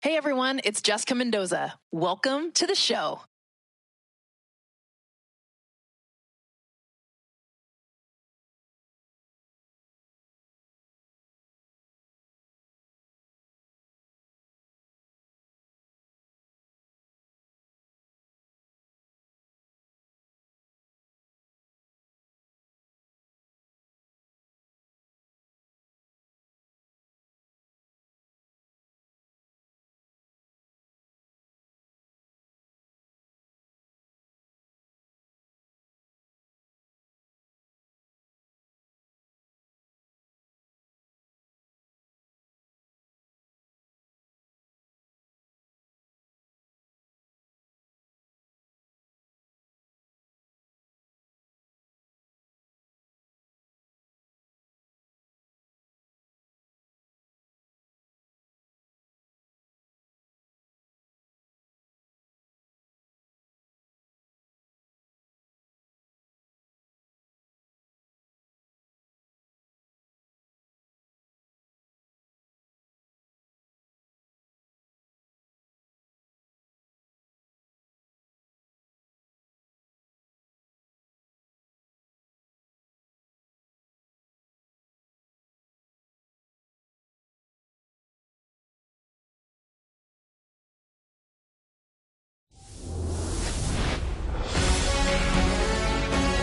Hey everyone, it's Jessica Mendoza. Welcome to the show.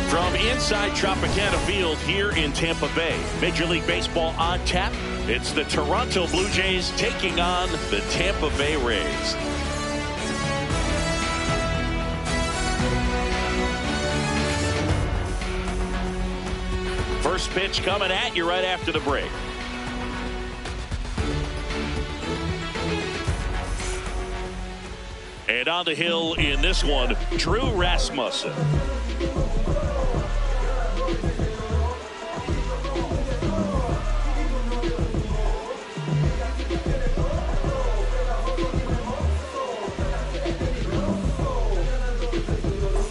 From inside Tropicana Field here in Tampa Bay, Major League Baseball on tap. It's the Toronto Blue Jays taking on the Tampa Bay Rays. First pitch coming at you right after the break. And on the hill in this one, Drew Rasmussen.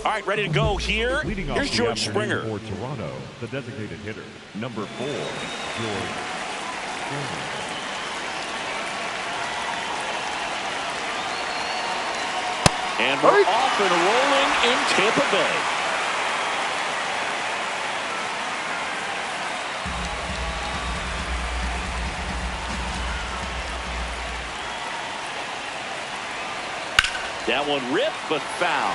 All right, ready to go here. Here's George Springer. For Toronto, the designated hitter, number 4, George Springer. And we're off and rolling in Tampa Bay. That one ripped, but foul.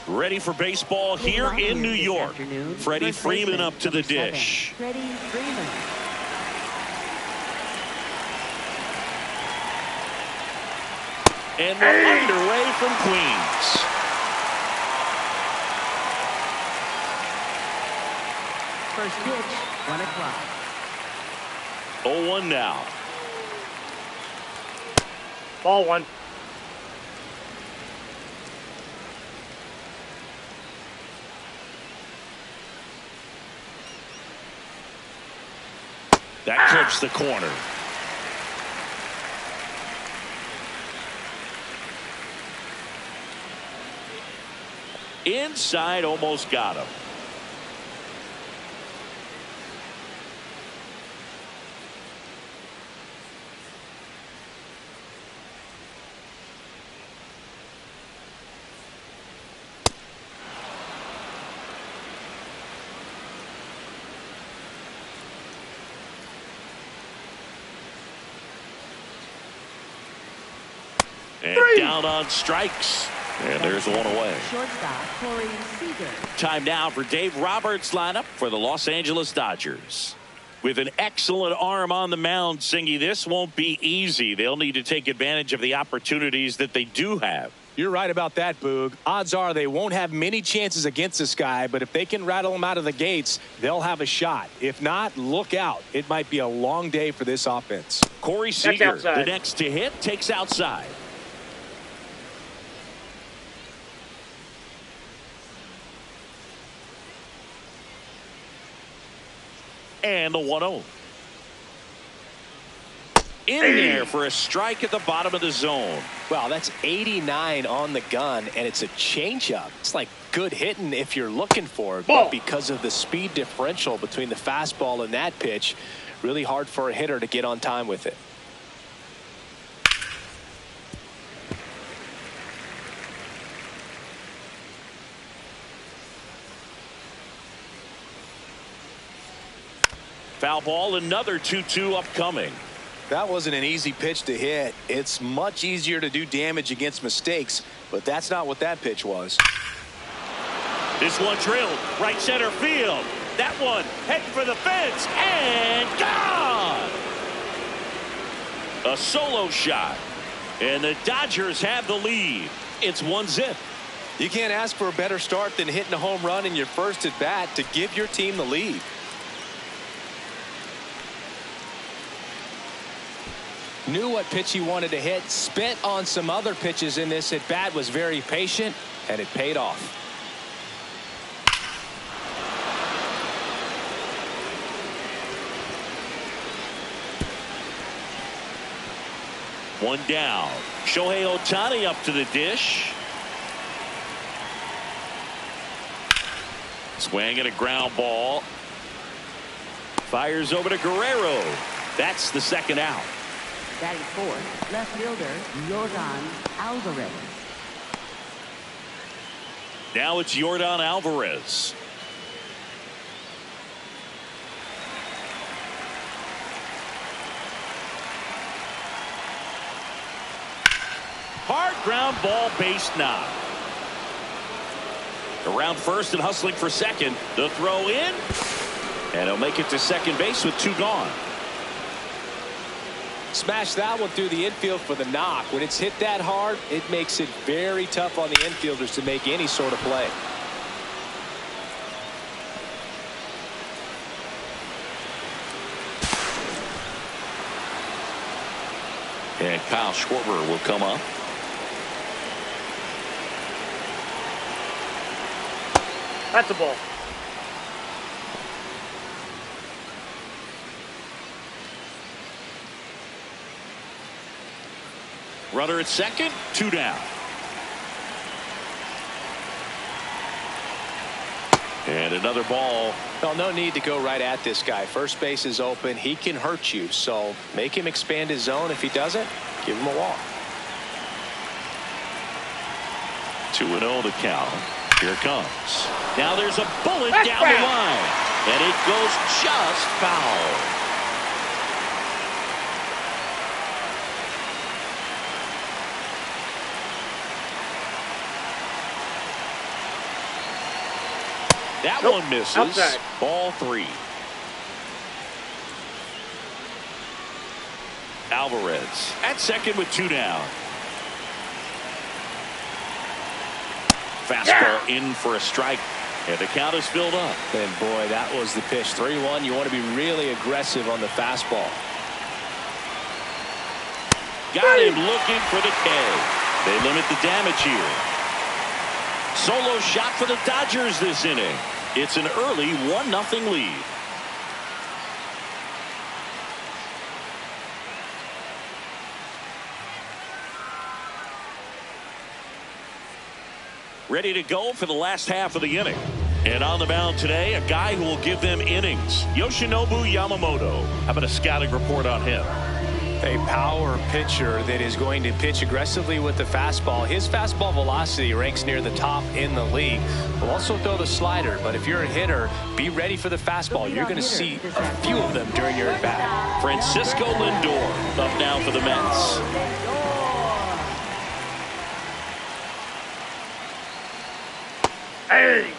Ready for baseball here in New York. Freddie Freeman up to the dish. Freddie Freeman. And we're underway from Queens. First pitch, 1 o'clock. 0-1 now. Ball 1. That clips the corner. Inside, almost got him. And down on strikes. And there's one away. Shortstop, Corey Seager. Time now for Dave Roberts' lineup for the Los Angeles Dodgers. With an excellent arm on the mound, Singy, this won't be easy. They'll need to take advantage of the opportunities that they do have. You're right about that, Boog. Odds are they won't have many chances against this guy, but if they can rattle him out of the gates, they'll have a shot. If not, look out. It might be a long day for this offense. Corey Seager, the next to hit, takes outside. And the 1-0. In there for a strike at the bottom of the zone. Wow, that's 89 on the gun, and it's a changeup. It's like good hitting if you're looking for it, but because of the speed differential between the fastball and that pitch, really hard for a hitter to get on time with it. Foul ball, another 2-2 upcoming. That wasn't an easy pitch to hit. It's much easier to do damage against mistakes, but that's not what that pitch was. This one drilled right center field. That one heading for the fence and gone. A solo shot, and the Dodgers have the lead. It's 1-0. You can't ask for a better start than hitting a home run in your first at bat to give your team the lead. Knew what pitch he wanted to hit, spent on some other pitches in this at bat, was very patient, and it paid off. One down. Shohei Ohtani up to the dish. Swing and a ground ball. Fires over to Guerrero. That's the second out. Batting fourth, left fielder, Yordan Alvarez. Now it's Yordan Alvarez. Hard ground ball, base knock. Around first and hustling for second. The throw in. And he'll make it to second base with 2 gone. Smash that one through the infield for the knock. When it's hit that hard, it makes it very tough on the infielders to make any sort of play. And Kyle Schwarber will come up. That's a ball. Runner at second, 2 down. And another ball. Well, no need to go right at this guy. First base is open. He can hurt you, so make him expand his zone. If he doesn't, give him a walk. 2-0 to count. Here it comes. Now there's a bullet down the line. And it goes just foul. That Nope. one misses. Outside. Ball 3. Alvarez at second with 2 down. Fastball in for a strike. And the count is filled up. And boy, that was the pitch. 3-1. You want to be really aggressive on the fastball. Got him looking for the K. They limit the damage here. Solo shot for the Dodgers this inning. It's an early 1-0 lead. Ready to go for the last half of the inning. And on the mound today, a guy who will give them innings, Yoshinobu Yamamoto. How about a scouting report on him? A power pitcher that is going to pitch aggressively with the fastball. His fastball velocity ranks near the top in the league. Will also throw the slider, but if you're a hitter, be ready for the fastball. You're going to see a few of them during your at-bat. Francisco Lindor up now for the Mets. Hey!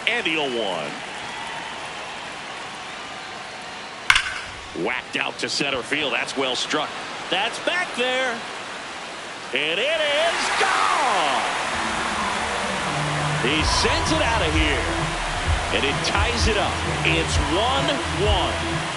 And the 0-1. Whacked out to center field. That's well struck. That's back there. And it is gone. He sends it out of here. And it ties it up. It's 1-1.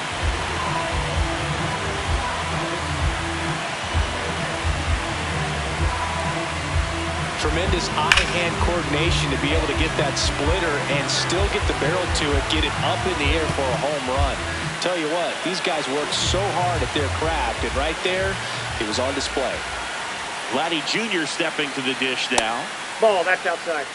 Tremendous eye-hand coordination to be able to get that splitter and still get the barrel to it, get it up in the air for a home run. Tell you what, these guys work so hard at their craft, and right there, it was on display. Vladdy Jr. stepping to the dish now. Ball, that's outside.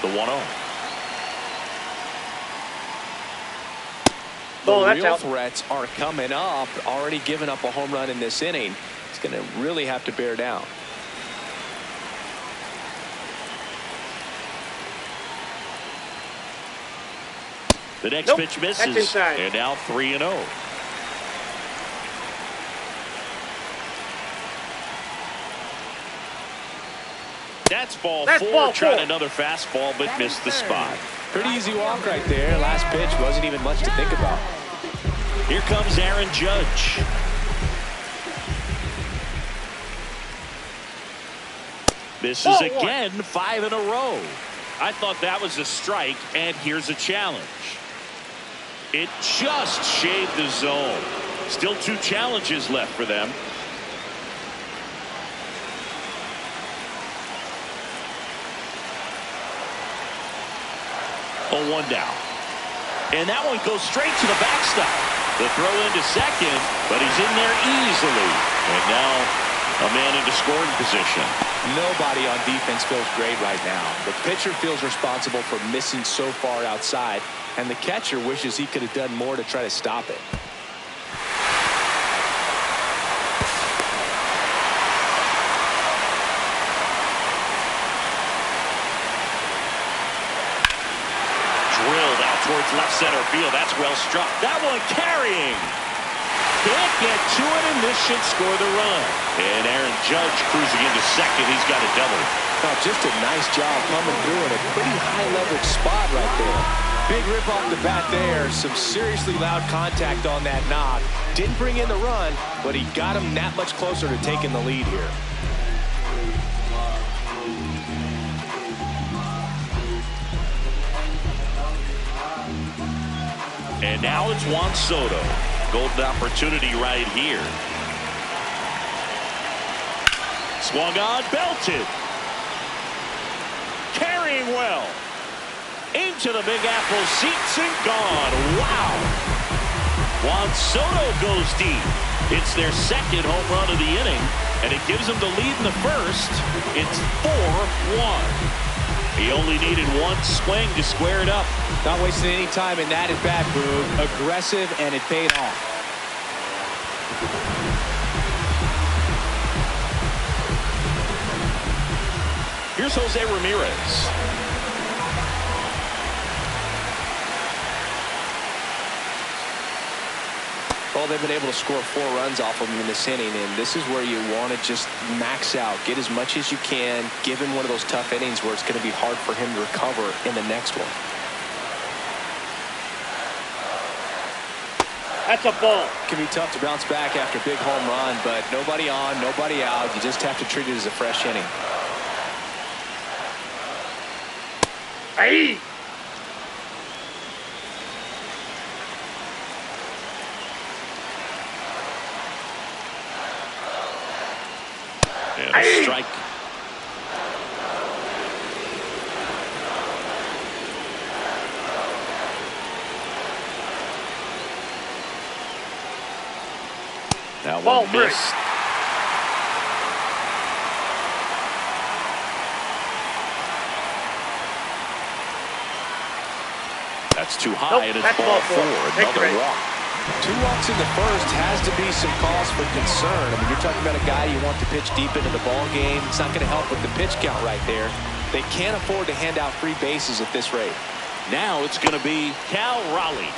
The 1-0. Ball, The that's real out. threats are coming up. Already giving up a home run in this inning. It's going to really have to bear down. The next Nope, pitch that's misses. inside. And now 3-0. That's ball 4. Tried another fastball, but missed the spot. Pretty easy walk right there. Last pitch wasn't even much to think about. Here comes Aaron Judge. Misses again, 5 in a row. I thought that was a strike, and here's a challenge. It just shaved the zone. Still 2 challenges left for them. Oh, 1 down. And that one goes straight to the backstop. The throw into second, but he's in there easily. And now a man into scoring position. Nobody on defense feels great right now. The pitcher feels responsible for missing so far outside, and the catcher wishes he could have done more to try to stop it. Drilled out towards left center field. That's well struck. That one carrying. Can't get to it, and this should score the run. And Aaron Judge cruising into second. He's got a double. Oh, just a nice job coming through in a pretty high leverage spot right there. Big rip off the bat there. Some seriously loud contact on that knock. Didn't bring in the run, but he got him that much closer to taking the lead here. And now it's Juan Soto. Golden opportunity right here. Swung on, belted. Carrying well. Into the Big Apple, seats and gone. Wow. Juan Soto goes deep. It's their second home run of the inning, and it gives them the lead in the first. It's 4-1. He only needed 1 swing to square it up. Not wasting any time in that at-bat, Boog. Aggressive, and it paid off. Here's Jose Ramirez. Well, they've been able to score 4 runs off of him in this inning, and this is where you want to just max out, get as much as you can, give him one of those tough innings where it's going to be hard for him to recover in the next one. That's a ball. It can be tough to bounce back after a big home run, but nobody on, nobody out. You just have to treat it as a fresh inning. Hey! And a strike. That Ball one break. missed. That's too high, and it's that's ball ball 4. 4. Take the Another break. walk. 2 walks in the first has to be some cause for concern. I mean, you're talking about a guy you want to pitch deep into the ball game. It's not going to help with the pitch count right there. They can't afford to hand out free bases at this rate. Now it's going to be Cal Raleigh.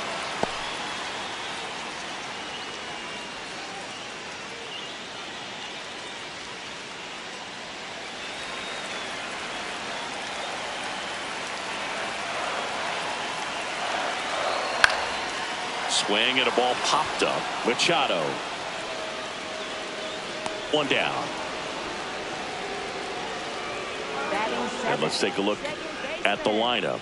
Swing and a ball popped up. Machado. 1 down. And let's take a look at the lineup.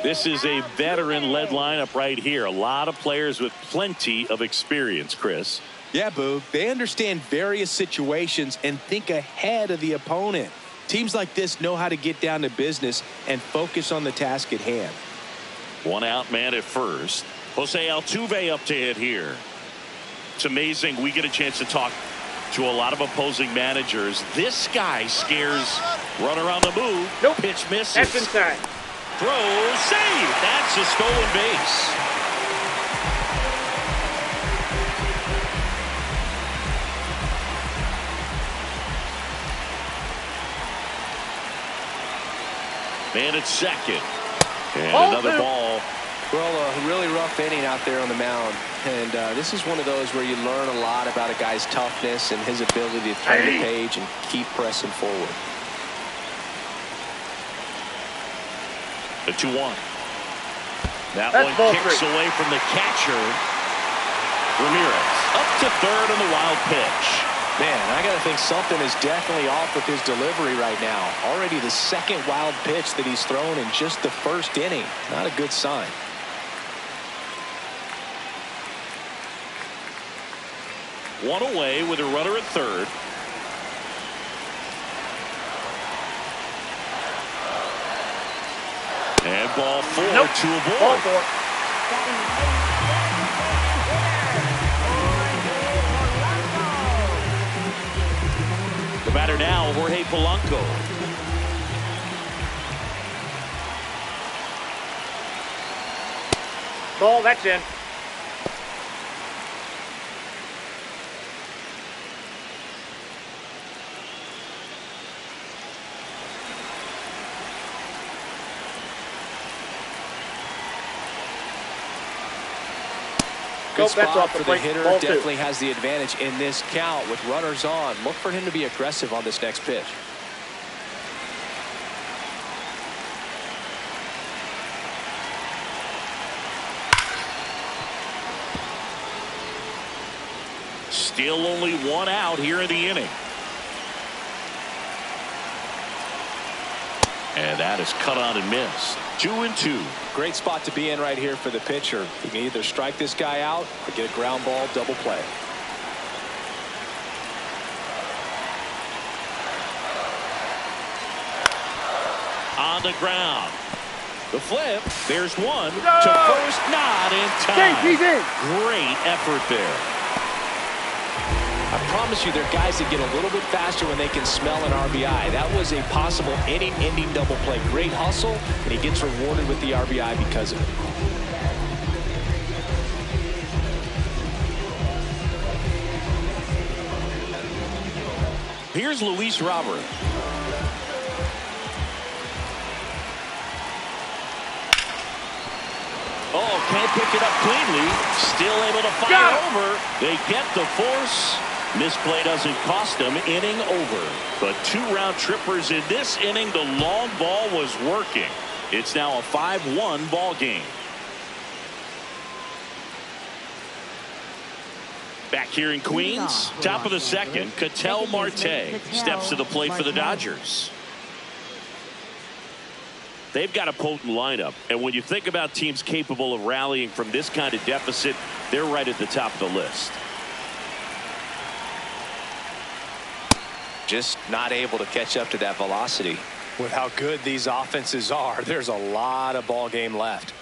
This is a veteran-led lineup right here. A lot of players with plenty of experience, Chris. Yeah, Boog. They understand various situations and think ahead of the opponent. Teams like this know how to get down to business and focus on the task at hand. 1 out, man at first. Jose Altuve up to hit here. It's amazing. We get a chance to talk to a lot of opposing managers. This guy scares runner on the move. Nope. Pitch misses. That's inside. Throw, save. That's a stolen base. Man at second. And Ball another 2. ball. Well, a really rough inning out there on the mound. And this is one of those where you learn a lot about a guy's toughness and his ability to turn the page and keep pressing forward. The 2-1. That That's one ball kicks 3. away from the catcher. Ramirez up to third on the wild pitch. Man, I got to think something is definitely off with his delivery right now. Already the second wild pitch that he's thrown in just the first inning. Not a good sign. One away with a runner at third. And ball 4 Nope. to a Ball ball. 4. The batter now, Jorge Polanco. Ball, that's in. Good Nope, that's spot off the for the plate. hitter. Ball 2. Definitely has the advantage in this count with runners on. Look for him to be aggressive on this next pitch. Still only 1 out here in the inning. And that is cut on and missed. 2-2. Great spot to be in right here for the pitcher. You can either strike this guy out or get a ground ball double play. On the ground. The flip. There's one. No! To first, not in time. He's in. Great effort there. I promise you, there are guys that get a little bit faster when they can smell an RBI. That was a possible inning-ending double play. Great hustle, and he gets rewarded with the RBI because of it. Here's Luis Robert. can't pick it up cleanly. Still able to fire over. They get the force. Misplay doesn't cost them. Inning over. But 2 round trippers in this inning. The long ball was working. It's now a 5-1 ball game. Back here in Queens, top of the second, Ketel Marte steps to the plate for the Dodgers. They've got a potent lineup, and when you think about teams capable of rallying from this kind of deficit, they're right at the top of the list. Just not able to catch up to that velocity. With how good these offenses are, there's a lot of ball game left.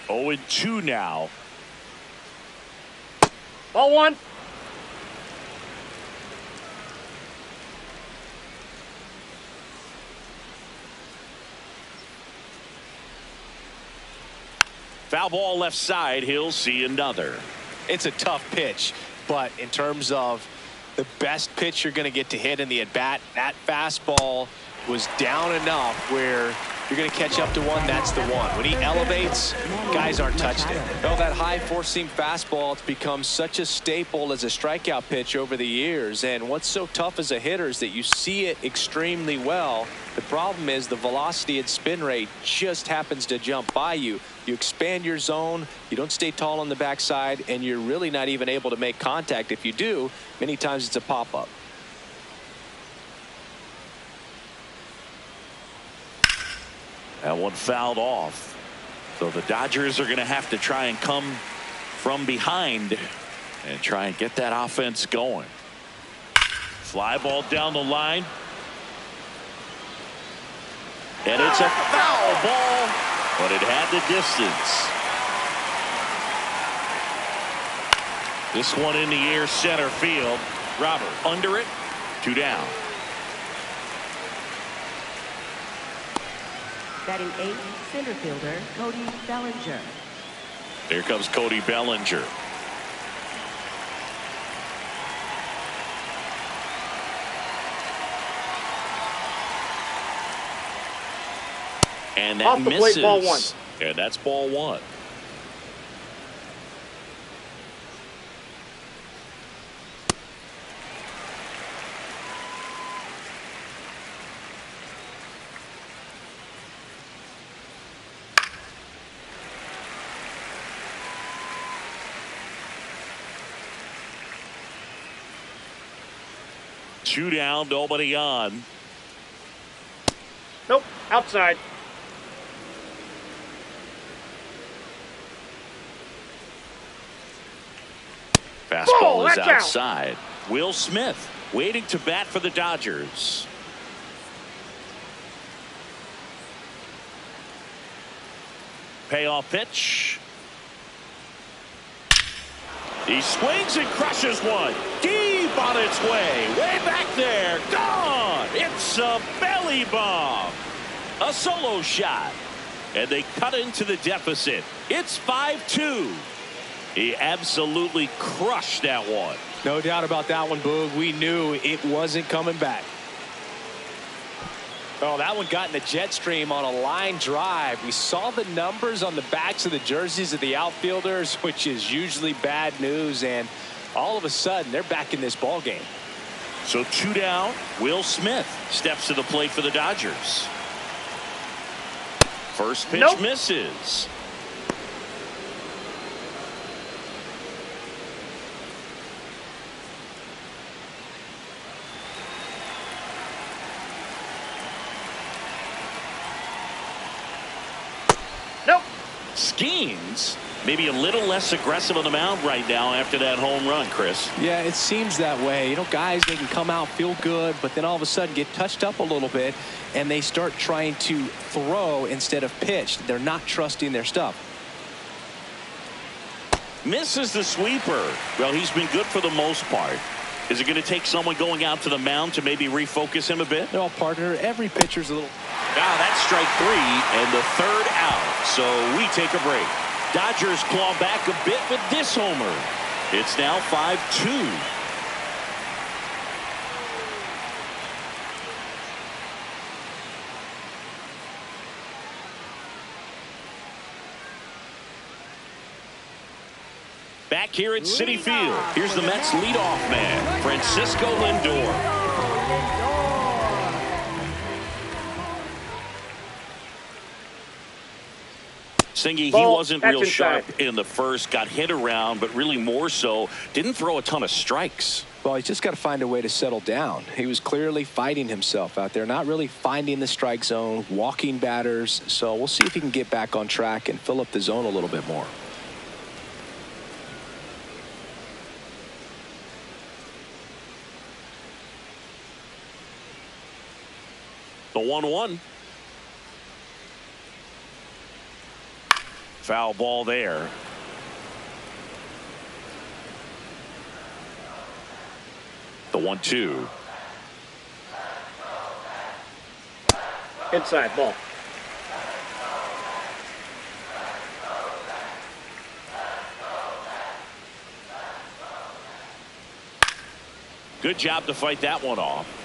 Oh, 2 now. Ball 1. Foul ball left side. He'll see another. It's a tough pitch, but in terms of the best pitch you're going to get to hit in the at-bat, that fastball was down enough where you're going to catch up to one. That's the one. When he elevates, guys aren't touching it. Oh, that high four-seam fastball, it's become such a staple as a strikeout pitch over the years. And what's so tough as a hitter is that you see it extremely well. The problem is the velocity and spin rate just happens to jump by you. You expand your zone, you don't stay tall on the backside, and you're really not even able to make contact. If you do, many times it's a pop-up. That one fouled off. So the Dodgers are going to have to try and come from behind and try and get that offense going. Fly ball down the line. And it's a foul ball, but it had the distance. This one in the air, center field. Robert under it, 2 down. Batting 8th, center fielder Cody Bellinger. Here comes Cody Bellinger. And that Off the misses. plate, ball 1. And that's ball 1. Two down, nobody on. Nope, outside. Fastball is that's outside. Will Smith waiting to bat for the Dodgers. Payoff pitch. He swings and crushes one. Deep on its way. Way back there. Gone. It's a belly bomb. A solo shot. And they cut into the deficit. It's 5-2. He absolutely crushed that one. No doubt about that one, Boog. We knew it wasn't coming back. Oh, that one got in the jet stream on a line drive. We saw the numbers on the backs of the jerseys of the outfielders, which is usually bad news. And all of a sudden, they're back in this ball game. So 2 down. Will Smith steps to the plate for the Dodgers. First pitch misses. Skeens maybe a little less aggressive on the mound right now after that home run, Chris. Yeah, it seems that way. You know, guys, they can come out, feel good, but then all of a sudden get touched up a little bit, and they start trying to throw instead of pitch. They're not trusting their stuff. Misses the sweeper. Well, he's been good for the most part. Is it going to take someone going out to the mound to maybe refocus him a bit? No, partner, every pitcher's a little... Now that's strike 3 and the 3rd out. So we take a break. Dodgers claw back a bit with this homer. It's now 5-2. Back here at Citi Field, here's the Mets leadoff man, Francisco Lindor. Singy, he wasn't real sharp in the first, got hit around, but really more so, didn't throw a ton of strikes. Well, he's just got to find a way to settle down. He was clearly fighting himself out there, not really finding the strike zone, walking batters. So we'll see if he can get back on track and fill up the zone a little bit more. The 1-1. Foul ball there. The 1-2. Inside ball. Good job to fight that one off.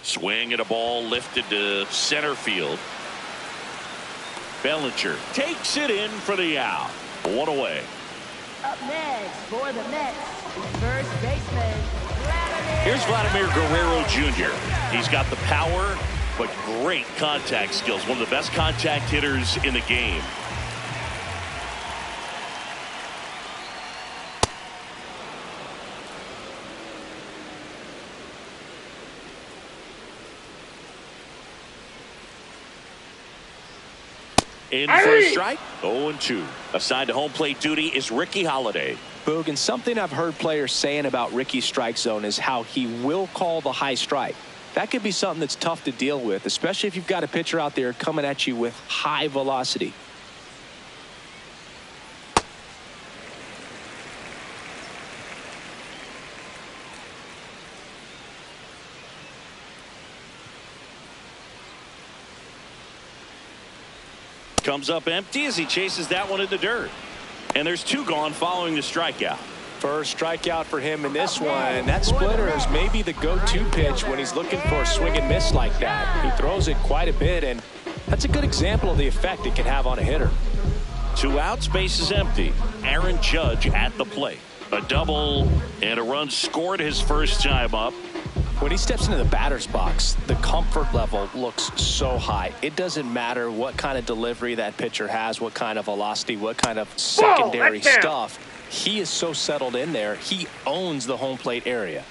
Swing at a ball lifted to center field. Bellinger takes it in for the out. One away. Up next for the Mets, first baseman, Here's Vladimir Guerrero Jr. He's got the power, but great contact skills. One of the best contact hitters in the game. In for a strike. 0-2. Assigned to home plate duty is Ricky Holiday. Boog, and something I've heard players saying about Ricky's strike zone is how he will call the high strike. That could be something that's tough to deal with, especially if you've got a pitcher out there coming at you with high velocity. Comes up empty as he chases that one in the dirt. And there's two gone following the strikeout. First strikeout for him in this one. That splitter is maybe the go-to pitch when he's looking for a swing and miss like that. He throws it quite a bit, and that's a good example of the effect it can have on a hitter. 2 outs, base is empty. Aaron Judge at the plate. A double and a run scored his first time up. When he steps into the batter's box, the comfort level looks so high. It doesn't matter what kind of delivery that pitcher has, what kind of velocity, what kind of secondary stuff. He is so settled in there. He owns the home plate area.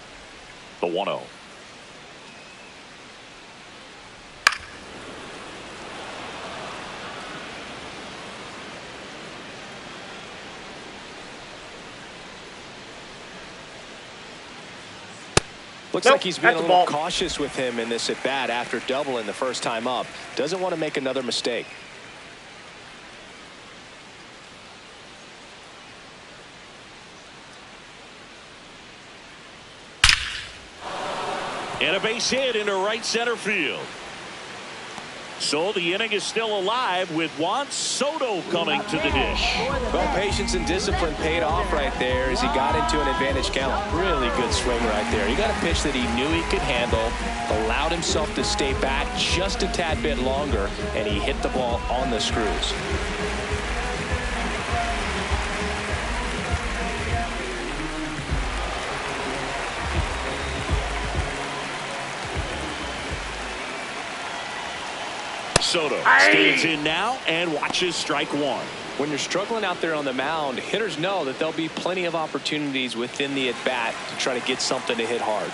The 1-0. Looks like he's being a little cautious with him in this at bat after doubling the first time up. Doesn't want to make another mistake. And a base hit into right center field. So the inning is still alive with Juan Soto coming to the dish. Well, patience and discipline paid off right there as he got into an advantage count. Really good swing right there. He got a pitch that he knew he could handle, allowed himself to stay back just a tad bit longer, and he hit the ball on the screws. Soto stands in now and watches strike one. When you're struggling out there on the mound, hitters know that there'll be plenty of opportunities within the at-bat to try to get something to hit hard.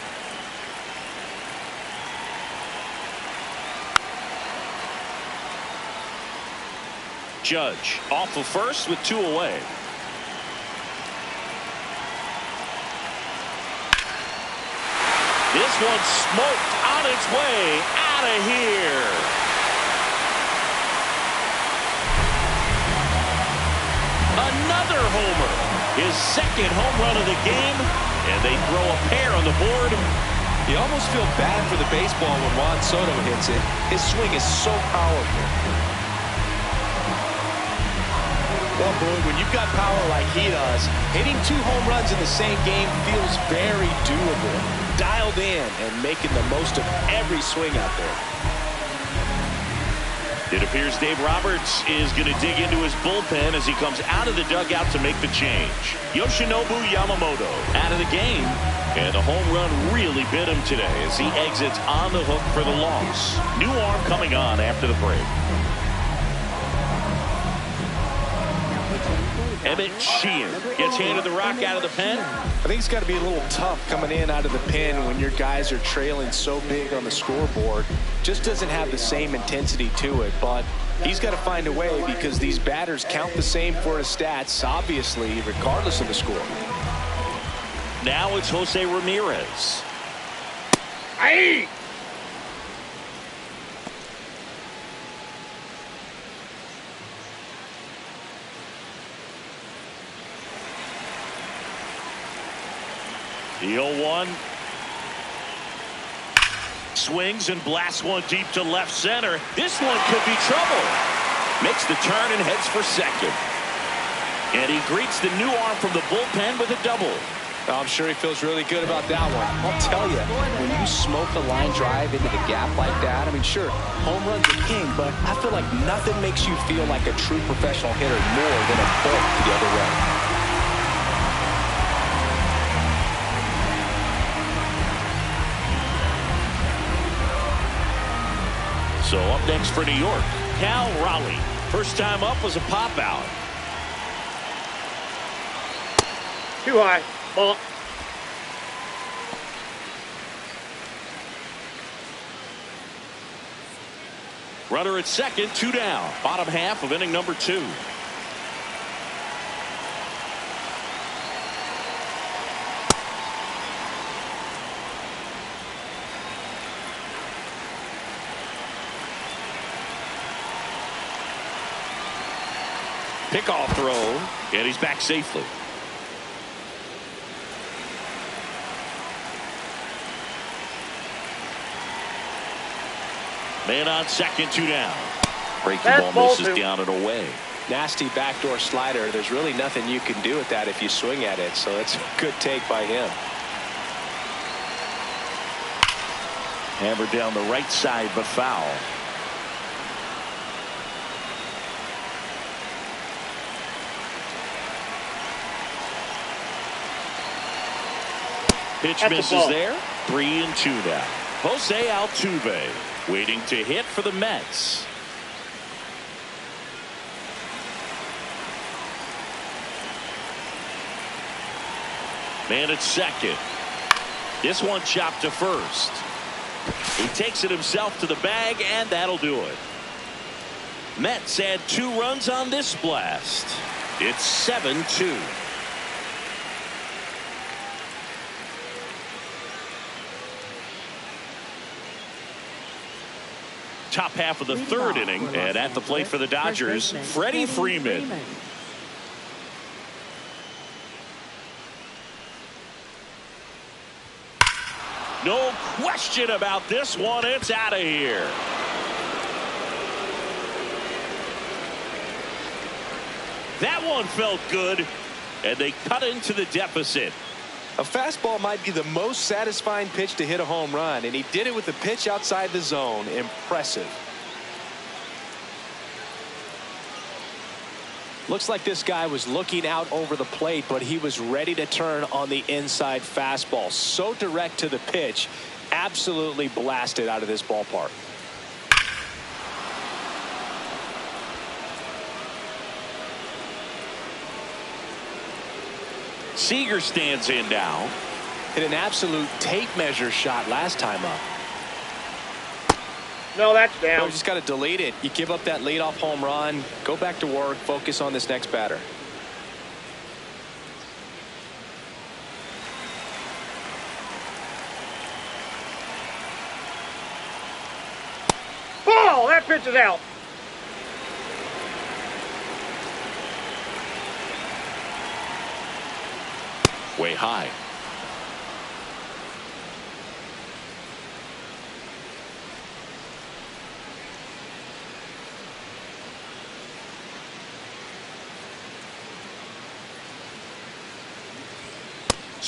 Judge off of first with 2 away. This one smoked on its way out of here. Another homer, his second home run of the game, and they throw a pair on the board. You almost feel bad for the baseball when Juan Soto hits it. His swing is so powerful. Well, Boog, when you've got power like he does, hitting 2 home runs in the same game feels very doable. dialed in and making the most of every swing out there. It appears Dave Roberts is going to dig into his bullpen as he comes out of the dugout to make the change. Yoshinobu Yamamoto out of the game, and the home run really bit him today as he exits on the hook for the loss. New arm coming on after the break. Emmett Sheehan gets handed the rock out of the pen. I think it's got to be a little tough coming in out of the pen when your guys are trailing so big on the scoreboard. Just doesn't have the same intensity to it, but he's got to find a way because these batters count the same for his stats, obviously, regardless of the score. Now it's Jose Ramirez. Aye. The 0-1. Swings and blasts one deep to left center. This one could be trouble. Makes the turn and heads for second. And he greets the new arm from the bullpen with a double. I'm sure he feels really good about that one. I'll tell you, when you smoke a line drive into the gap like that, I mean, sure, home run's a king, but I feel like nothing makes you feel like a true professional hitter more than a bolt the other way. So up next for New York, Cal Raleigh. First time up was a pop out. Too high. Ball. Runner at second, 2 down. Bottom half of inning number 2. Pickoff throw, and he's back safely. Man on second, 2 down. Breaking ball misses down and away. Nasty backdoor slider. There's really nothing you can do with that if you swing at it, so it's a good take by him. Hammered down the right side, but foul. Pitch misses there. 3-2 now. Jose Altuve waiting to hit for the Mets. Man at second. This one chopped to first. He takes it himself to the bag, and that'll do it. Mets had 2 runs on this blast. It's 7-2. Top half of the third inning, and at the plate for the Dodgers, Freddie Freeman. No question about this one. It's out of here. That one felt good, and they cut into the deficit. A fastball might be the most satisfying pitch to hit a home run, and he did it with a pitch outside the zone. Impressive. Looks like this guy was looking out over the plate, but he was ready to turn on the inside fastball. So direct to the pitch, absolutely blasted out of this ballpark. Seager stands in now. Hit an absolute tape measure shot last time up. No, that's down. No, you just got to delete it. You give up that leadoff home run, go back to work, focus on this next batter. Ball! That pitch is out. Way high.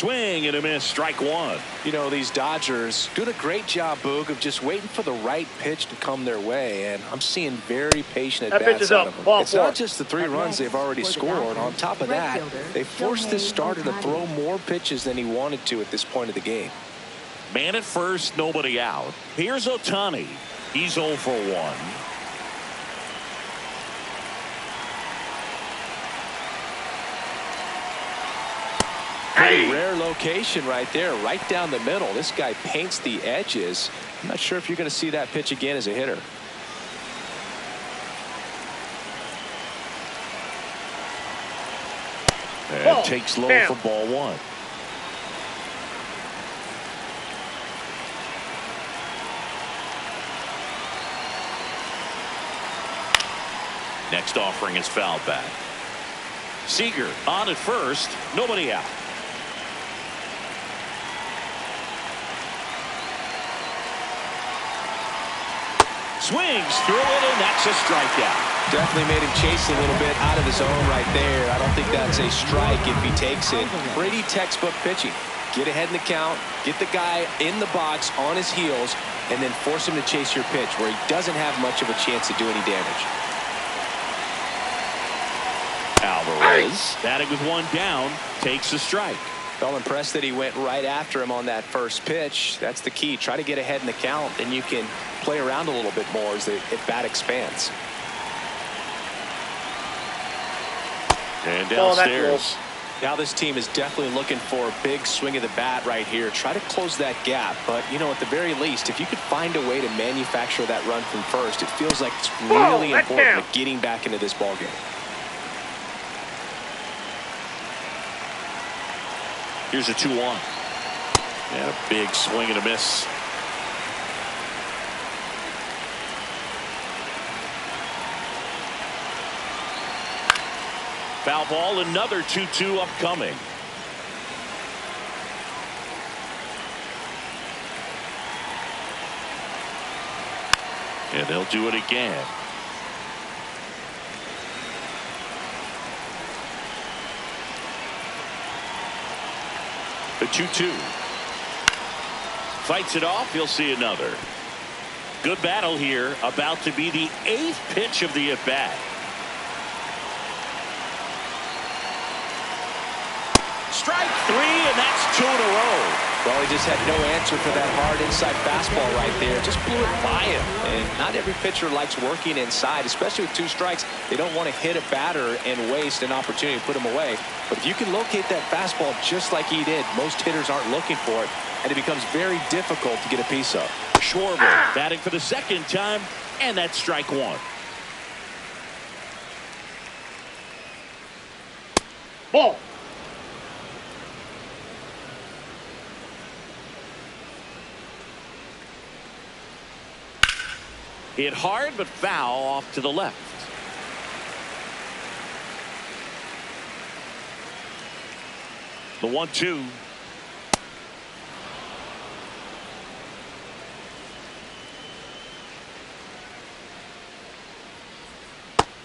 Swing and a miss, strike one. You know, these Dodgers doing a great job, Boog, of just waiting for the right pitch to come their way, and I'm seeing very patient That pitch at-bats is out up. of them. Ball It's four. not just the 3 runs they've already scored. On top of that, they forced this starter to throw more pitches than he wanted to at this point of the game. Man at first, nobody out. Here's Ohtani. He's 0 for 1. Pretty rare location right there, right down the middle. This guy paints the edges. I'm not sure if you're going to see that pitch again as a hitter. And takes low Down. for ball 1. Next offering is foul back. Seager on at first, nobody out. Swings through it, and that's a strikeout. Definitely made him chase a little bit out of the zone right there. I don't think that's a strike if he takes it. Pretty textbook pitching. Get ahead in the count, get the guy in the box on his heels, and then force him to chase your pitch where he doesn't have much of a chance to do any damage. Alvarez, batting with 1 down, takes a strike. Well, impressed that he went right after him on that first pitch. That's the key. Try to get ahead in the count, and you can play around a little bit more as the at-bat expands. And downstairs. Now this team is definitely looking for a big swing of the bat right here. Try to close that gap. But, you know, at the very least, if you could find a way to manufacture that run from first, it feels like it's really important to getting back into this ballgame. Here's a 2-1. And a big swing and a miss. Foul ball, another 2-2 upcoming. And they'll do it again. The 2-2. Fights it off. He'll see another. Good battle here. About to be the 8th pitch of the at-bat. Strike 3, and that's 2 in a row. Well, he just had no answer for that hard inside fastball right there. Just blew it by him. And not every pitcher likes working inside, especially with 2 strikes. They don't want to hit a batter and waste an opportunity to put him away. But if you can locate that fastball just like he did, most hitters aren't looking for it, and it becomes very difficult to get a piece of. Schwarber batting for the 2nd time, and that's strike 1. Ball. Hit hard, but foul off to the left. The 1-2.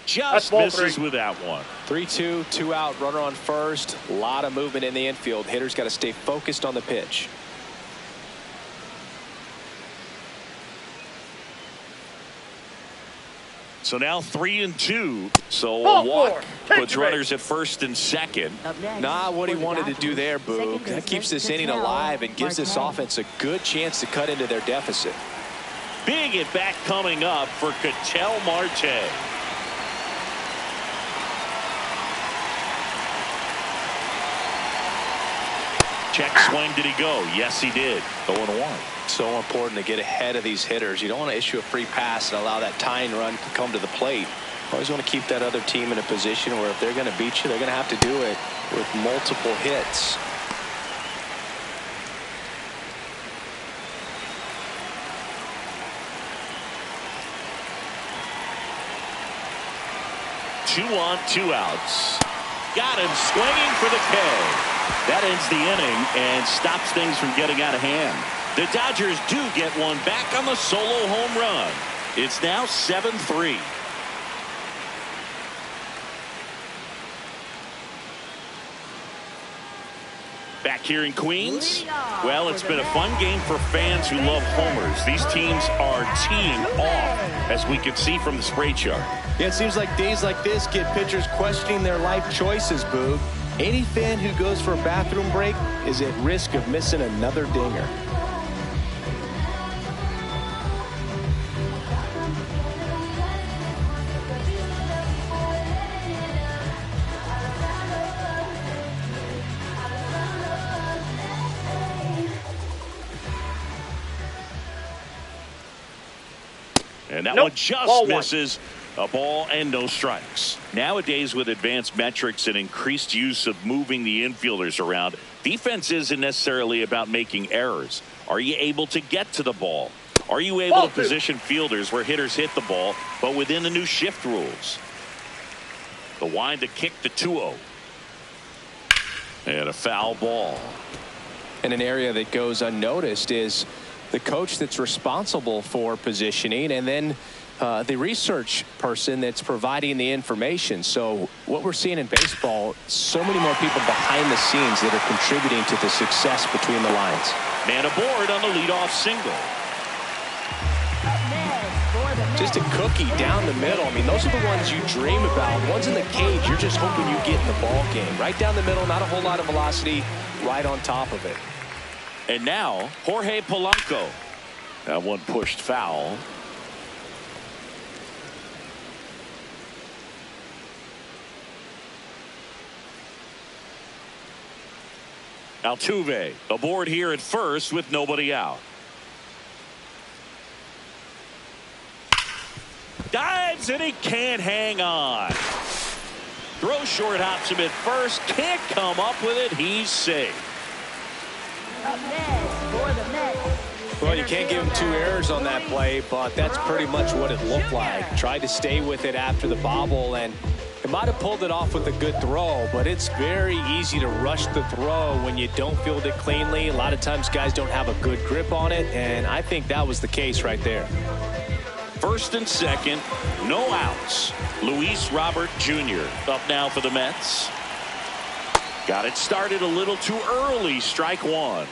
Just misses with that one. 3-2, 2 out, runner on first. A lot of movement in the infield. Hitters got to stay focused on the pitch. So now 3-2. So a walk puts runners at first and second. Not what he wanted to do there, Boog. That keeps this inning alive and gives this offense a good chance to cut into their deficit. Big at bat coming up for Ketel Marte. Check swing. Did he go? Yes, he did. 0-1. So important to get ahead of these hitters. You don't want to issue a free pass and allow that tying run to come to the plate. Always want to keep that other team in a position where if they're going to beat you, they're going to have to do it with multiple hits. Two on, 2 outs. Got him swinging for the K. That ends the inning and stops things from getting out of hand. The Dodgers do get one back on the solo home run. It's now 7-3. Back here in Queens, well, it's been a fun game for fans who love homers. These teams are teeing off, as we can see from the spray chart. Yeah, it seems like days like this get pitchers questioning their life choices, Boog. Any fan who goes for a bathroom break is at risk of missing another dinger. And that one just misses. A ball and no strikes. Nowadays, with advanced metrics and increased use of moving the infielders around, defense isn't necessarily about making errors. Are you able to get to the ball? Are you able to position fielders where hitters hit the ball, but within the new shift rules? The wind to kick the 2-0. And a foul ball. And an area that goes unnoticed is the coach that's responsible for positioning, and then the research person that's providing the information. So what we're seeing in baseball, so many more people behind the scenes that are contributing to the success between the lines. Man aboard on the leadoff single. Just a cookie down the middle. I mean, those are the ones you dream about. Ones in the cage, you're just hoping you get in the ball game. Right down the middle, not a whole lot of velocity, right on top of it. And now, Jorge Polanco. That one pushed foul. Altuve aboard here at first with nobody out. Dives and he can't hang on. Throw short, hops him at first. Can't come up with it. He's safe. Up next for the Mets. Well, you can't give him 2 errors on that play, but that's pretty much what it looked like. Tried to stay with it after the bobble, and it might have pulled it off with a good throw, but it's very easy to rush the throw when you don't field it cleanly. A lot of times guys don't have a good grip on it, and I think that was the case right there. First and second, no outs. Luis Robert Jr. up now for the Mets. Got it started a little too early. Strike one.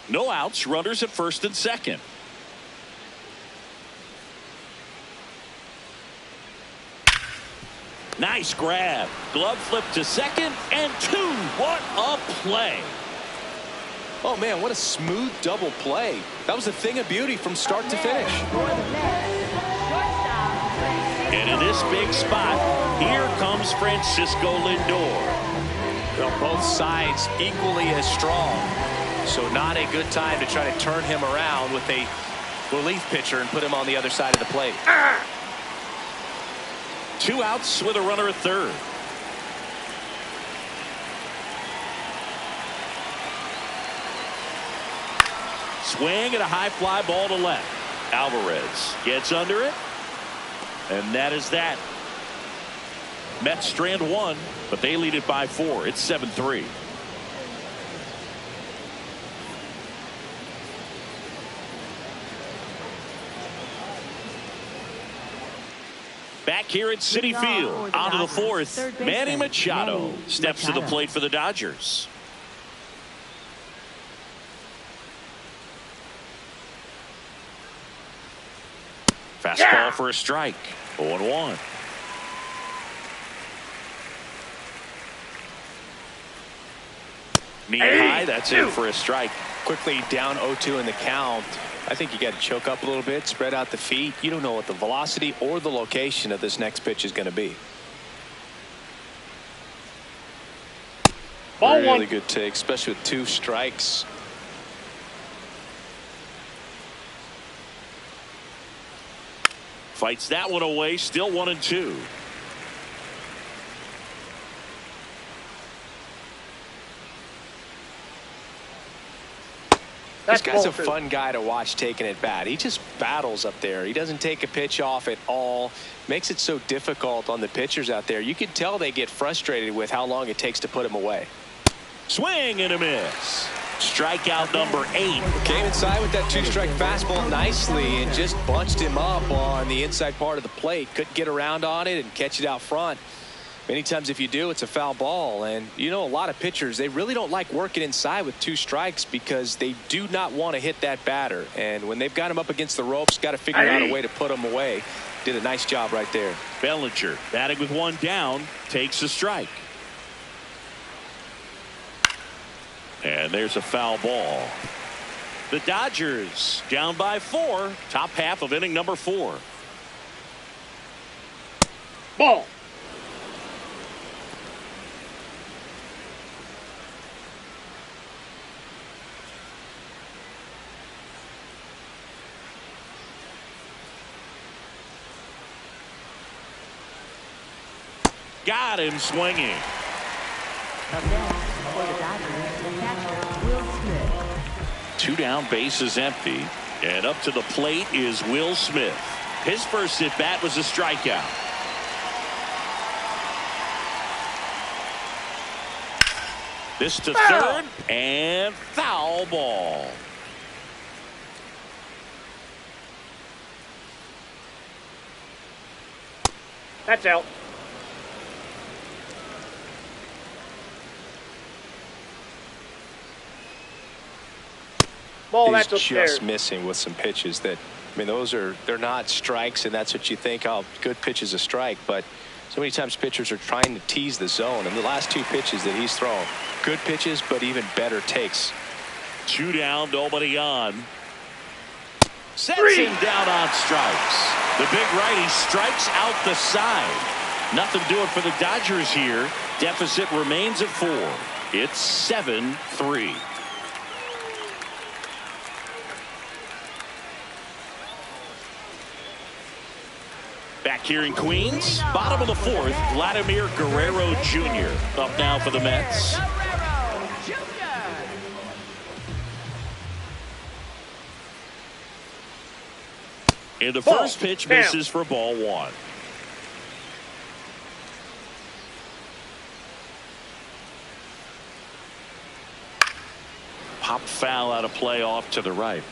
No outs. Runners at first and second. Nice grab. Glove flip to second and 2. What a play. Oh, man, what a smooth double play. That was a thing of beauty from start to finish. And in this big spot, here comes Francisco Lindor. Well, both sides equally as strong. So not a good time to try to turn him around with a relief pitcher and put him on the other side of the plate. 2 outs with a runner at third. Swing and a high fly ball to left. Alvarez gets under it. And that is that. Mets strand 1, but they lead it by 4. It's 7-3. Back here at Citi Field, onto the fourth, Manny Machado steps to the plate for the Dodgers. Fastball for a strike. 0-1. Knee high, that's in for a strike. Quickly down 0-2 in the count. I think you got to choke up a little bit, spread out the feet. You don't know what the velocity or the location of this next pitch is going to be. Ball really one. Good take, especially with 2 strikes. Fights that one away, still 1-2. This guy's a fun guy to watch taking at bat. He just battles up there. He doesn't take a pitch off at all. Makes it so difficult on the pitchers out there. You can tell they get frustrated with how long it takes to put him away. Swing and a miss. Strikeout number 8. Came inside with that two-strike fastball nicely and just bunched him up on the inside part of the plate. Couldn't get around on it and catch it out front. Many times if you do, it's a foul ball. And you know, a lot of pitchers, they really don't like working inside with 2 strikes because they do not want to hit that batter. And when they've got him up against the ropes, got to figure out a way to put him away. Did a nice job right there. Bellinger batting with 1 down, takes a strike. And there's a foul ball. The Dodgers down by 4, top half of inning number 4. Ball. Got him swinging. Up next for the Dodgers, the catcher, Will Smith. 2 down, bases empty. And up to the plate is Will Smith. His first at bat was a strikeout. This to third and foul ball. That's out. Ball, He's that's upstairs. just missing with some pitches that, I mean, they're not strikes, and that's what you think, oh, good pitch is a strike. But so many times pitchers are trying to tease the zone. And the last 2 pitches that he's thrown, good pitches, but even better takes. 2 down, nobody on. Sets him down on strikes. The big righty strikes out the side. Nothing doing for the Dodgers here. Deficit remains at 4. It's 7-3. Back here in Queens, bottom of the 4th, Vladimir Guerrero Jr. up now for the Mets. Guerrero Jr. And the first pitch misses for ball 1. Pop foul out of play off to the right.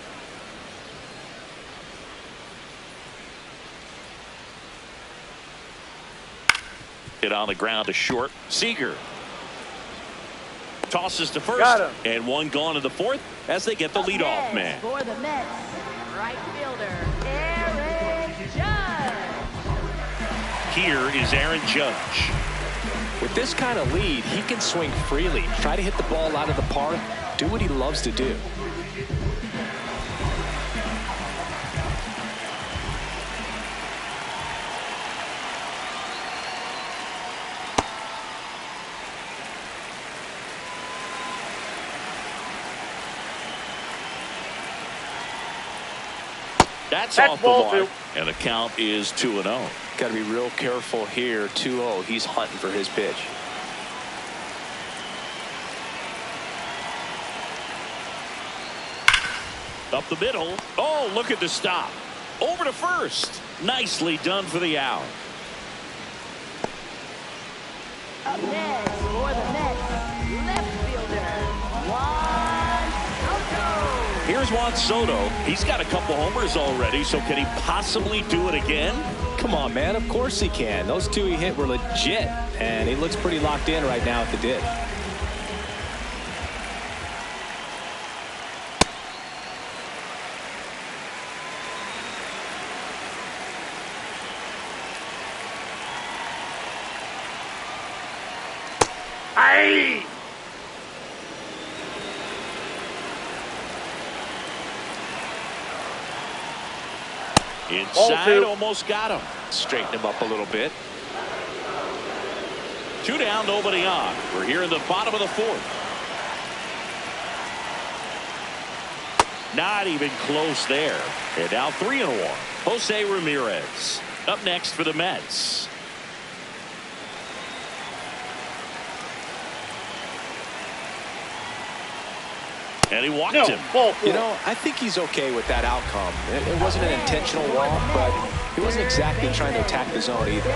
Hit on the ground to short. Seager tosses to first, and 1 gone in the 4th as they get the leadoff man. For the Mets, right fielder, Aaron Judge. Here is Aaron Judge. With this kind of lead, he can swing freely, try to hit the ball out of the park, do what he loves to do. That's off the mark, and the count is 2-0. Got to be real careful here. 2-0. He's hunting for his pitch. Up the middle. Oh, look at the stop. Over to first. Nicely done for the out. Up next for the Mets, left fielder, Juan Soto. Here's Juan Soto. He's got a couple homers already, so can he possibly do it again? Come on, man. Of course he can. Those 2 he hit were legit, and he looks pretty locked in right now at the dip. Aye. Inside, almost got him. Straighten him up a little bit. 2 down, nobody on. We're here in the bottom of the 4th. Not even close there. And now 3-1. Jose Ramirez up next for the Mets. And he walked him. You know, I think he's okay with that outcome. It wasn't an intentional walk, but he wasn't exactly trying to attack the zone either.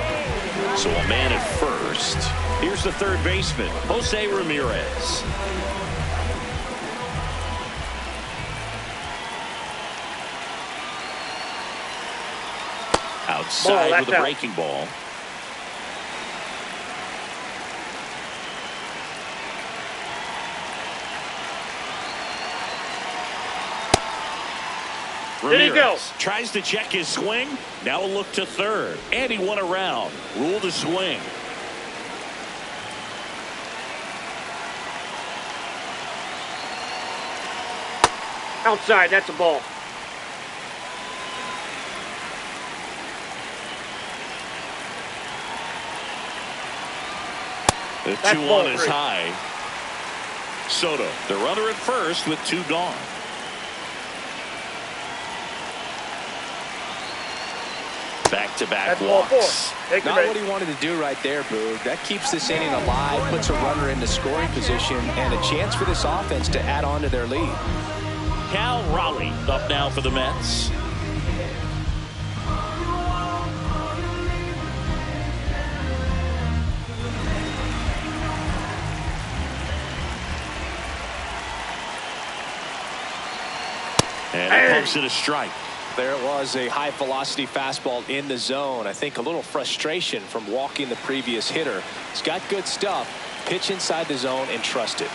So a man at first. Here's the third baseman, Jose Ramirez. Outside Ball, with a that's out. breaking ball. Did he go? Ramirez tries to check his swing. Now a look to third. And he won around. Rule to swing. Outside, that's a ball. The That's 2-1 ball is three. high. Soto, the runner at first with 2 gone. Back-to-back That's ball four. walks. Take the Not base. what he wanted to do right there, Boog. That keeps this inning alive, puts a runner into scoring position, and a chance for this offense to add on to their lead. Cal Raleigh up now for the Mets. And he pumps it a strike. There it was, a high-velocity fastball in the zone. I think a little frustration from walking the previous hitter. He's got good stuff. Pitch inside the zone and trust it.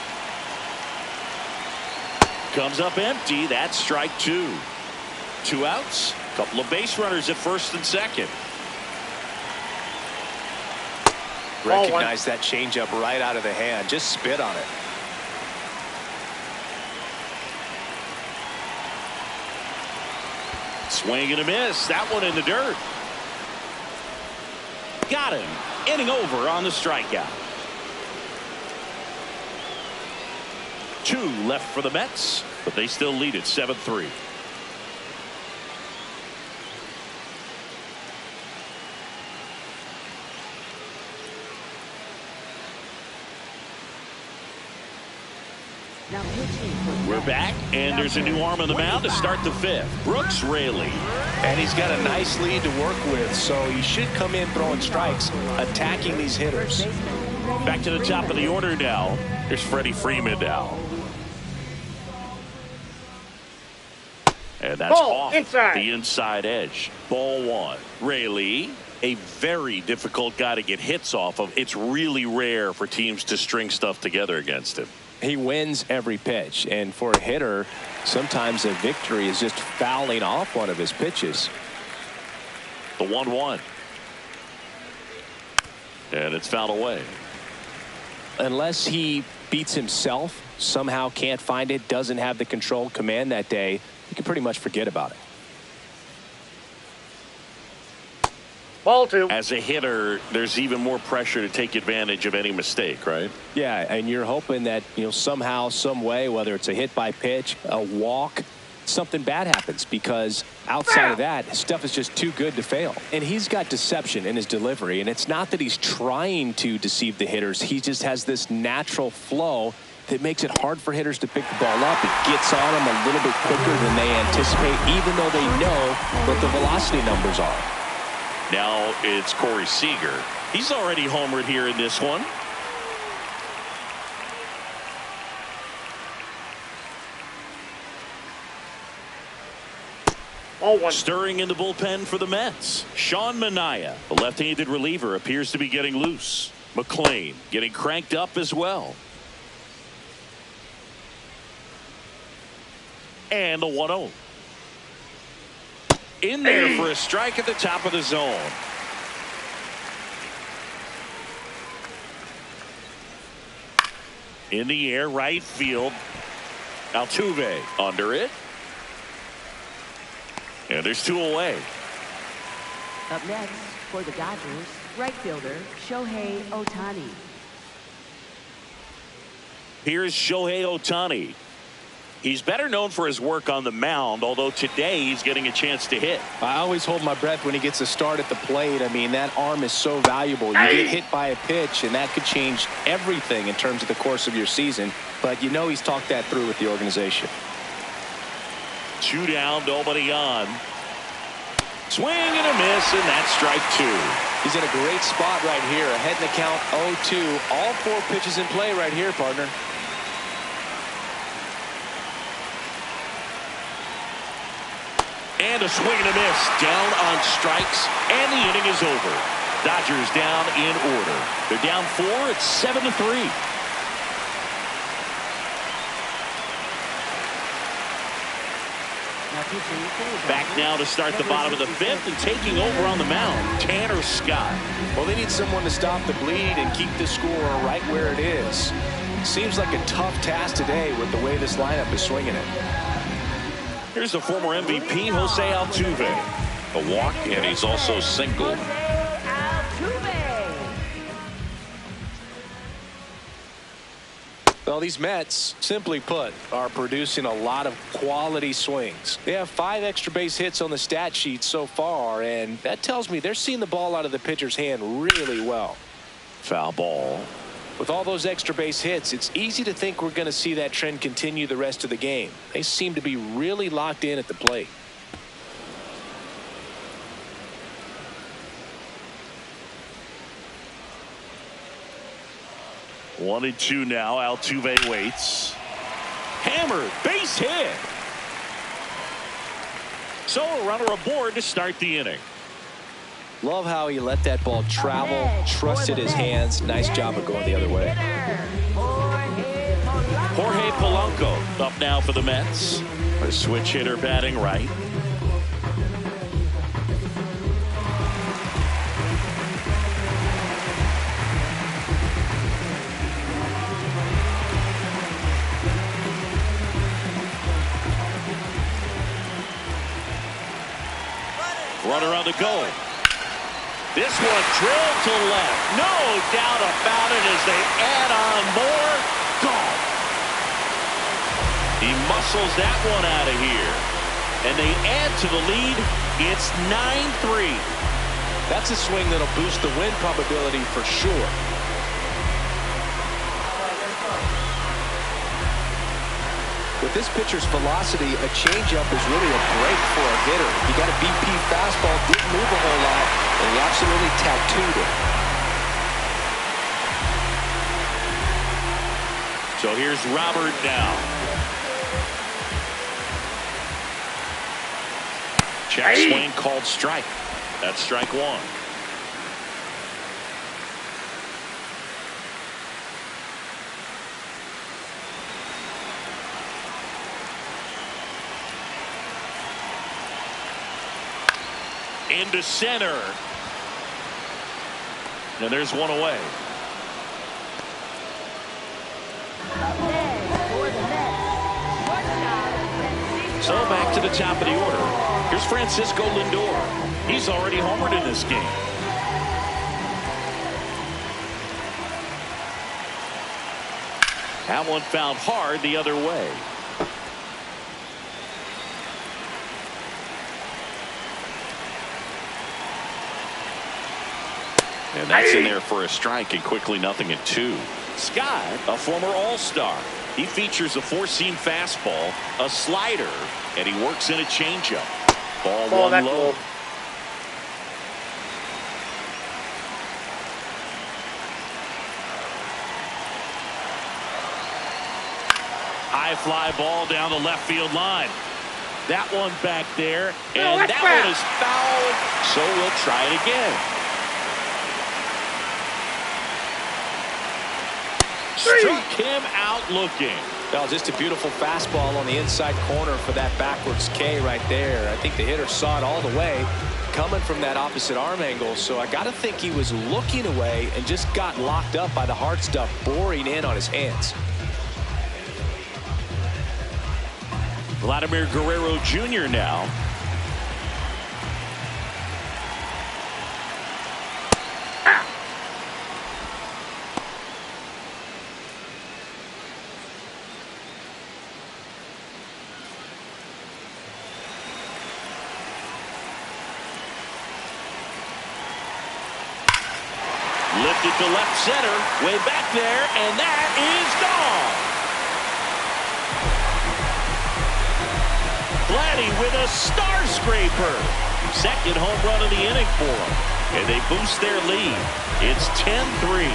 Comes up empty. That's strike 2. 2 outs. Couple of base runners at first and second. Ball one. Recognize that changeup right out of the hand. Just spit on it. Swing and a miss. That one in the dirt. Got him. Inning over on the strikeout. 2 left for the Mets, but they still lead it 7-3. Now pitching for the We're Mets, back, and there's a new arm on the mound to start the 5th. Brooks Raley. And he's got a nice lead to work with, so he should come in throwing strikes, attacking these hitters. baseman. Back to the top of the order now. Here's Freddie Freeman now. And that's Ball, off inside. the inside edge. Ball 1. Raley, a very difficult guy to get hits off of. It's really rare for teams to string stuff together against him. He wins every pitch, and for a hitter, sometimes a victory is just fouling off one of his pitches. The 1-1. And it's fouled away. Unless he beats himself, somehow can't find it, doesn't have the control command that day, you can pretty much forget about it. Ball 2. As a hitter, there's even more pressure to take advantage of any mistake, right? Yeah, and you're hoping that, somehow, some way, whether it's a hit by pitch, a walk, something bad happens, because outside of that, stuff is just too good to fail. And he's got deception in his delivery, and it's not that he's trying to deceive the hitters. He just has this natural flow that makes it hard for hitters to pick the ball up. It gets on them a little bit quicker than they anticipate, even though they know what the velocity numbers are. Now it's Corey Seager. He's already homered here in this one. Ball 1. Stirring in the bullpen for the Mets. Sean Manaea, the left-handed reliever, appears to be getting loose. McLean getting cranked up as well. And the 1-0. In there for a strike at the top of the zone. In the air, right field. Altuve under it. And there's 2 away. Up next for the Dodgers, right fielder Shohei Ohtani. Here's Shohei Ohtani. He's better known for his work on the mound, although today he's getting a chance to hit. I always hold my breath when he gets a start at the plate. I mean, that arm is so valuable. You get hit by a pitch, and that could change everything in terms of the course of your season. But he's talked that through with the organization. 2 down, nobody on. Swing and a miss, and that's strike 2. He's in a great spot right here. Ahead in the count 0-2. All 4 pitches in play right here, partner. And a swing and a miss. Down on strikes, and the inning is over. Dodgers down in order. They're down 4. It's 7-3. Back now to start the bottom of the 5th, and taking over on the mound, Tanner Scott. Well, they need someone to stop the bleed and keep the score right where it is. Seems like a tough task today with the way this lineup is swinging it. Here's the former MVP, Jose Altuve. A walk, and he's also singled. Well, these Mets, simply put, are producing a lot of quality swings. They have 5 extra base hits on the stat sheet so far, and that tells me they're seeing the ball out of the pitcher's hand really well. Foul ball. With all those extra base hits, it's easy to think we're going to see that trend continue the rest of the game. They seem to be really locked in at the plate. One and 2 now. Altuve waits. Hammered, base hit. So a runner aboard to start the inning. Love how he let that ball travel, trusted his hands. Nice job of going the other way. Jorge Polanco up now for the Mets. A switch hitter batting right. Runner on the goal. This one drilled to left. No doubt about it as they add on more. Gone. He muscles that one out of here. And they add to the lead. It's 9-3. That's a swing that'll boost the win probability for sure. With this pitcher's velocity, a changeup is really a break for a hitter. He got a BP fastball, didn't move a whole lot, and he absolutely tattooed it. So here's Robert now. Check swing called strike. That's strike 1. Into center. And there's one away. So back to the top of the order. Here's Francisco Lindor. He's already homered in this game. That one found hard the other way. And that's in there for a strike, and quickly 0-2. Scott, a former All-Star. He features a 4-seam fastball, a slider, and he works in a changeup. Ball one low. High fly ball down the left field line. That one back there, and that one is foul, so we'll try it again. Struck him out looking. Well, just a beautiful fastball on the inside corner for that backwards K right there. I think the hitter saw it all the way coming from that opposite arm angle. So I got to think he was looking away and just got locked up by the hard stuff boring in on his hands. Vladimir Guerrero Jr. now. Lifted to left center, way back there, and that is gone. Vladdy with a star scraper. Second home run of the inning for them. And they boost their lead. It's 10-3.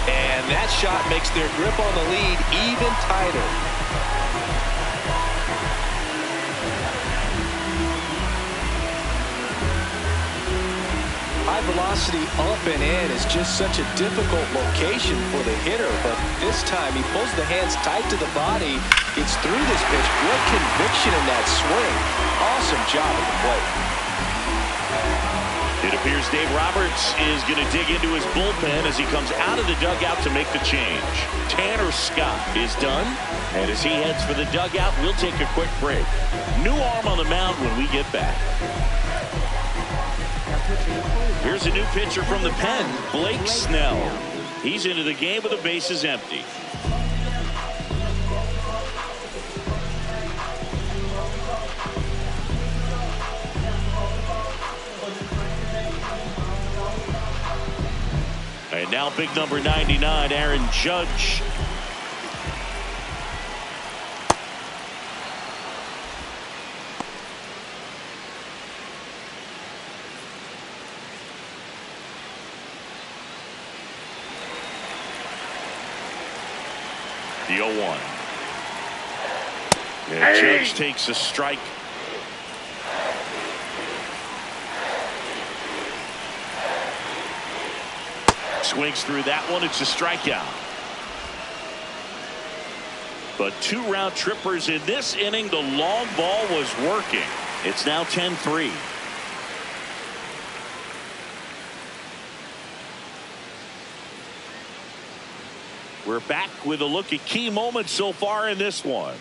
And that shot makes their grip on the lead even tighter. velocity up and in is just such a difficult location for the hitter, but this time he pulls the hands tight to the body, gets through this pitch. Real conviction in that swing. Awesome job at the plate. It appears Dave Roberts is going to dig into his bullpen as he comes out of the dugout to make the change. Tanner Scott is done, and as he heads for the dugout, we'll take a quick break. New arm on the mound when we get back. Here's a new pitcher from the pen, Blake Snell. He's into the game with the bases empty. And now big number 99, Aaron Judge. The 0-1. And Judge takes a strike. Swings through that one. It's a strikeout. But 2 round trippers in this inning. The long ball was working. It's now 10-3. We're back with a look at key moments so far in this one.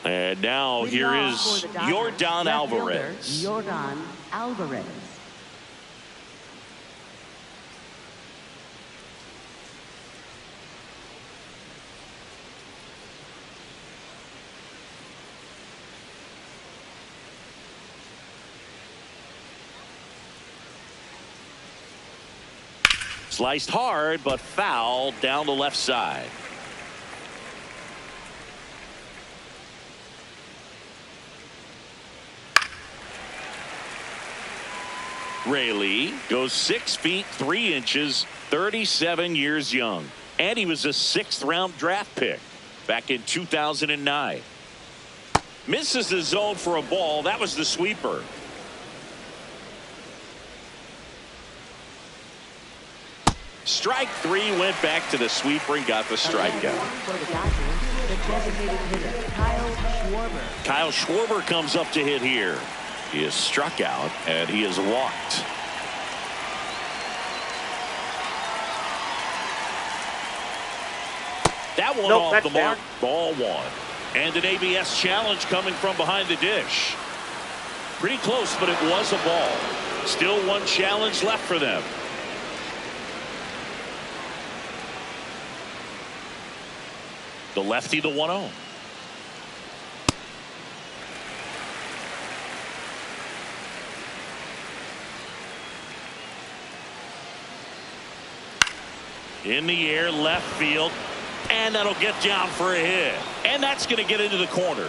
And now here is Yordan Alvarez. Yordan Alvarez. Sliced hard, but foul down the left side. Rayleigh goes 6 feet 3 inches, 37 years young, and he was a 6th round draft pick back in 2009. Misses the zone for a ball. That was the sweeper. Strike 3, went back to the sweeper and got the strikeout. For the Dodgers, the designated hitter, Kyle Schwarber. Kyle Schwarber comes up to hit here. He is struck out and he is walked. That one off the mark. Ball 1. And an ABS challenge coming from behind the dish. Pretty close, but it was a ball. Still 1 challenge left for them. The lefty, the 1-0. In the air, left field, and that'll get down for a hit. And that's going to get into the corner.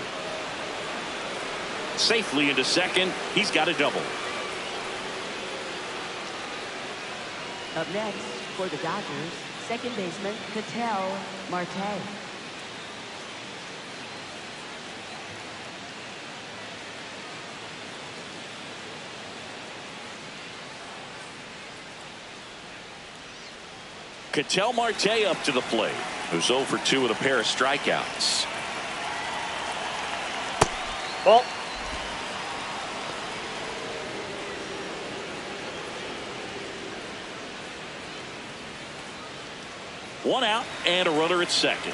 Safely into second. He's got a double. Up next for the Dodgers, second baseman Ketel Marte. Ketel Marte up to the plate, who's 0 for 2 with a pair of strikeouts. Ball. One out and a runner at second.